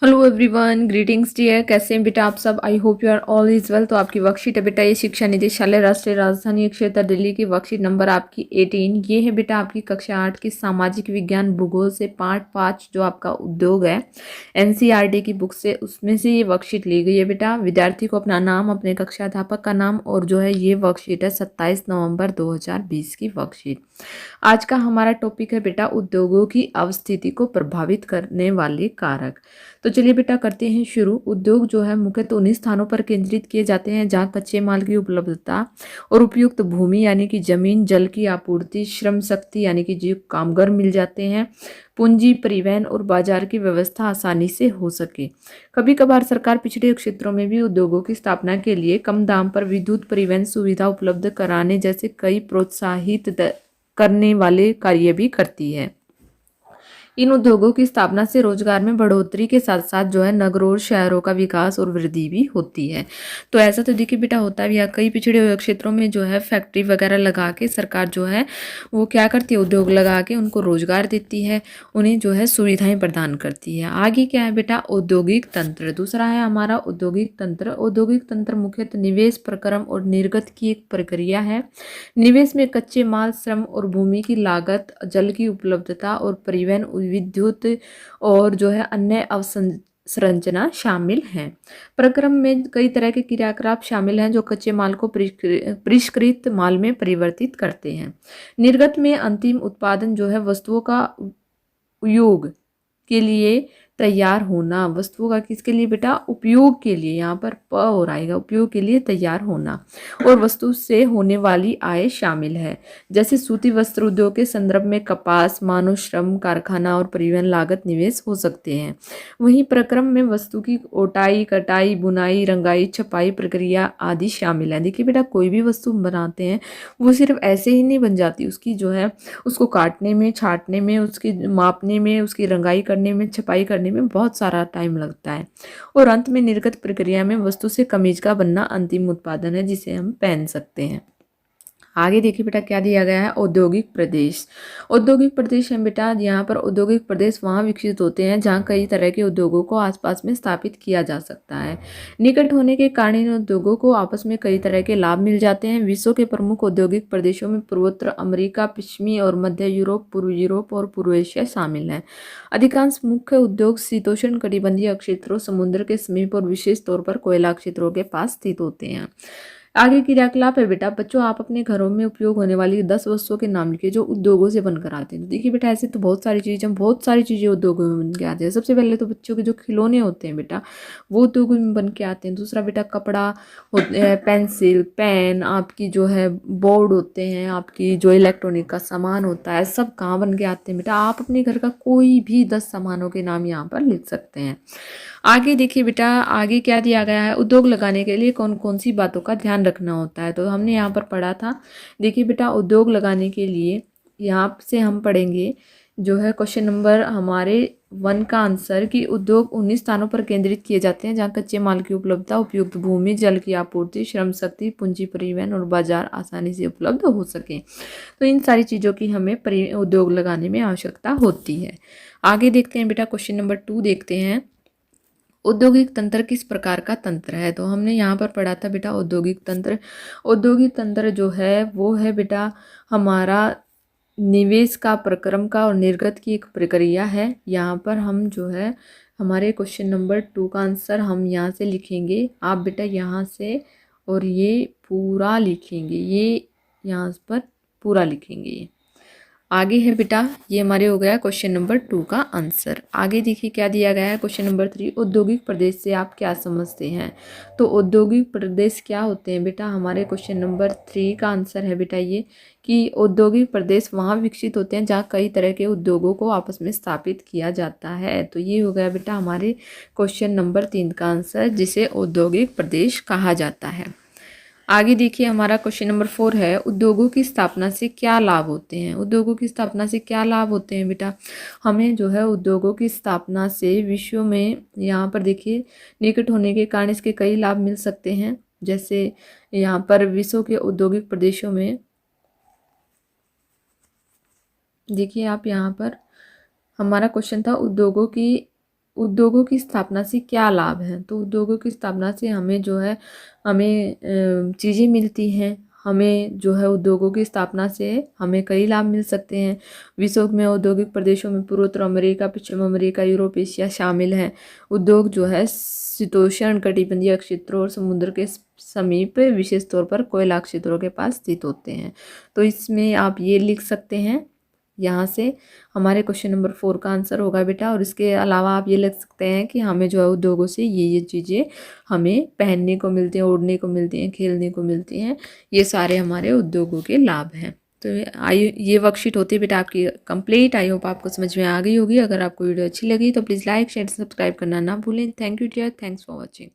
Hello everyone, greetings dear. कैसे हैं बेटा आप सब? I hope you are all is well. तो आपकी वर्कशीट है बेटा, ये शिक्षा निदेशालय राष्ट्रीय राजधानी क्षेत्र दिल्ली की वर्कशीट नंबर आपकी 18। ये है बेटा आपकी कक्षा 8 की सामाजिक विज्ञान भूगोल से पार्ट 5 जो आपका उद्योग है एनसीईआरटी की बुक से, उसमें से ये वर्कशीट ली गई है बेटा। विद्यार्थी को अपना नाम, अपने कक्षा अध्यापक का नाम और जो है ये वर्कशीट है 27 नवंबर 2020 की वर्कशीट। आज का हमारा टॉपिक है बेटा उद्योगों की अवस्थिति को प्रभावित करने वाले कारक। तो चलिए बेटा करते हैं शुरू। उद्योग जो है मुख्यतः उन्हीं स्थानों पर केंद्रित किए जाते हैं जहाँ कच्चे माल की उपलब्धता और उपयुक्त भूमि यानी कि जमीन, जल की आपूर्ति, श्रम शक्ति यानी कि जो कामगार मिल जाते हैं, पूंजी, परिवहन और बाजार की व्यवस्था आसानी से हो सके। कभी कभार सरकार पिछड़े क्षेत्रों में भी उद्योगों की स्थापना के लिए कम दाम पर विद्युत परिवहन सुविधा उपलब्ध कराने जैसे कई प्रोत्साहित करने वाले कार्य भी करती है। इन उद्योगों की स्थापना से रोजगार में बढ़ोतरी के साथ साथ जो है नगरों और शहरों का विकास और वृद्धि भी होती है। तो ऐसा तो देखिए बेटा होता भी है, कई पिछड़े हुए क्षेत्रों में जो है फैक्ट्री वगैरह लगा के सरकार जो है वो क्या करती है, उद्योग लगा के उनको रोजगार देती है, उन्हें जो है सुविधाएं प्रदान करती है। आगे क्या है बेटा, औद्योगिक तंत्र। दूसरा है हमारा औद्योगिक तंत्र। औद्योगिक तंत्र मुख्यतः निवेश, प्रक्रम और निर्गत की एक प्रक्रिया है। निवेश में कच्चे माल, श्रम और भूमि की लागत, जल की उपलब्धता और परिवहन, विद्युत और जो है अन्य अवसंरचना शामिल हैं। प्रक्रम में कई तरह के क्रियाकलाप शामिल हैं जो कच्चे माल को परिष्कृत माल में परिवर्तित करते हैं। निर्गत में अंतिम उत्पादन जो है वस्तुओं का उपयोग के लिए तैयार होना। वस्तुओं का किसके लिए बेटा, उपयोग के लिए, यहाँ पर प हो रहेगा, उपयोग के लिए तैयार होना। और वस्तु से होने वाली आय शामिल है, जैसे सूती वस्त्र उद्योग के संदर्भ में कपास, मानव श्रम, कारखाना और परिवहन लागत निवेश हो सकते हैं। वहीं प्रक्रम में वस्तु की ओटाई, कटाई, बुनाई, रंगाई, छपाई प्रक्रिया आदि शामिल है। देखिए बेटा कोई भी वस्तु बनाते हैं वो सिर्फ ऐसे ही नहीं बन जाती, उसकी जो है उसको काटने में, छाटने में, उसकी मापने में, उसकी रंगाई करने में, छपाई करने में बहुत सारा टाइम लगता है। और अंत में निर्गत प्रक्रिया में वस्तु से कमीज का बनना अंतिम उत्पादन है जिसे हम पहन सकते हैं। आगे देखिए बेटा क्या दिया गया है, औद्योगिक प्रदेश। औद्योगिक प्रदेश है बेटा, यहाँ पर औद्योगिक प्रदेश वहाँ विकसित होते हैं जहाँ कई तरह के उद्योगों को आसपास में स्थापित किया जा सकता है। निकट होने के कारण इन उद्योगों को आपस में कई तरह के लाभ मिल जाते हैं। विश्व के प्रमुख औद्योगिक प्रदेशों में पूर्वोत्तर अमेरिका, पश्चिमी और मध्य यूरोप, पूर्व यूरोप और पूर्व एशिया शामिल हैं। अधिकांश मुख्य उद्योग शीतोष्ण कटिबंधीय क्षेत्रों, समुद्र के समीप और विशेष तौर पर कोयला क्षेत्रों के पास स्थित होते हैं। आगे क्रियाकलाप है बेटा, बच्चों आप अपने घरों में उपयोग होने वाली 10 वस्तुओं के नाम लिखिए जो उद्योगों से बनकर आते हैं। तो देखिए बेटा ऐसे तो बहुत सारी चीजें उद्योगों में बन के आते हैं। सबसे पहले तो बच्चों के जो खिलौने होते हैं बेटा वो उद्योगों में बन के आते हैं। दूसरा बेटा कपड़ा होते हैं, पेंसिल, पेन, आपकी जो है बोर्ड होते हैं, आपकी जो इलेक्ट्रॉनिक का सामान होता है, सब कहाँ बन के आते हैं बेटा, आप अपने घर का कोई भी 10 सामानों के नाम यहाँ पर लिख सकते हैं। आगे देखिए बेटा आगे क्या दिया गया है, उद्योग लगाने के लिए कौन कौन सी बातों का ध्यान रखना होता है। तो हमने यहाँ पर पढ़ा था, देखिए बेटा उद्योग लगाने के लिए यहाँ से हम पढ़ेंगे जो है क्वेश्चन नंबर हमारे 1 का आंसर कि उद्योग उन्हीं स्थानों पर केंद्रित किए जाते हैं जहाँ कच्चे माल की उपलब्धता, उपयुक्त भूमि, जल की आपूर्ति, श्रम शक्ति, पूंजी, परिवहन और बाजार आसानी से उपलब्ध हो सके। तो इन सारी चीज़ों की हमें उद्योग लगाने में आवश्यकता होती है। आगे देखते हैं बेटा क्वेश्चन नंबर 2 देखते हैं, औद्योगिक तंत्र किस प्रकार का तंत्र है। तो हमने यहाँ पर पढ़ा था बेटा औद्योगिक तंत्र। औद्योगिक तंत्र जो है वो है बेटा हमारा निवेश का, प्रक्रम का और निर्गत की एक प्रक्रिया है। यहाँ पर हम जो है हमारे क्वेश्चन नंबर 2 का आंसर हम यहाँ से लिखेंगे, आप बेटा यहाँ से और ये पूरा लिखेंगे, ये यहाँ पर पूरा लिखेंगे। आगे है बेटा ये हमारे हो गया क्वेश्चन नंबर 2 का आंसर। आगे देखिए क्या दिया गया है क्वेश्चन नंबर 3, औद्योगिक प्रदेश से आप क्या समझते हैं। तो औद्योगिक प्रदेश क्या होते हैं बेटा, हमारे क्वेश्चन नंबर 3 का आंसर है बेटा ये कि औद्योगिक प्रदेश वहाँ विकसित होते हैं जहाँ कई तरह के उद्योगों को आपस में स्थापित किया जाता है। तो ये हो गया बेटा हमारे क्वेश्चन नंबर 3 का आंसर जिसे औद्योगिक प्रदेश कहा जाता है। आगे देखिए हमारा क्वेश्चन नंबर 4 है, उद्योगों की स्थापना से क्या लाभ होते हैं। उद्योगों की स्थापना से क्या लाभ होते हैं बेटा, हमें जो है उद्योगों की स्थापना से विश्व में यहाँ पर देखिए निकट होने के कारण इसके कई लाभ मिल सकते हैं। जैसे यहाँ पर विश्व के औद्योगिक प्रदेशों में देखिए आप यहाँ पर हमारा क्वेश्चन था उद्योगों की उद्योगों की स्थापना से क्या लाभ हैं? तो उद्योगों की स्थापना से हमें जो है हमें चीज़ें मिलती हैं। हमें जो है उद्योगों की स्थापना से हमें कई लाभ मिल सकते हैं। विश्व में औद्योगिक प्रदेशों में पूर्वोत्तर अमेरिका, पश्चिम अमेरिका, यूरोप, एशिया शामिल हैं। उद्योग जो है शीतोष्ण कटिबंधीय क्षेत्रों और समुद्र के समीप विशेष तौर पर कोयला क्षेत्रों के पास स्थित होते हैं। तो इसमें आप ये लिख सकते हैं, यहाँ से हमारे क्वेश्चन नंबर 4 का आंसर होगा बेटा। और इसके अलावा आप ये लिख सकते हैं कि हमें जो है उद्योगों से ये चीज़ें हमें पहनने को मिलती हैं, ओढ़ने को मिलती हैं, खेलने को मिलती हैं। ये सारे हमारे उद्योगों के लाभ हैं। तो ये वर्कशीट होती है बेटा आपकी कंप्लीट। आई होप आपको समझ में आ गई होगी। अगर आपको वीडियो अच्छी लगी तो प्लीज़ लाइक शेयर सब्सक्राइब करना ना भूलें। Thank you dear, thanks for watching.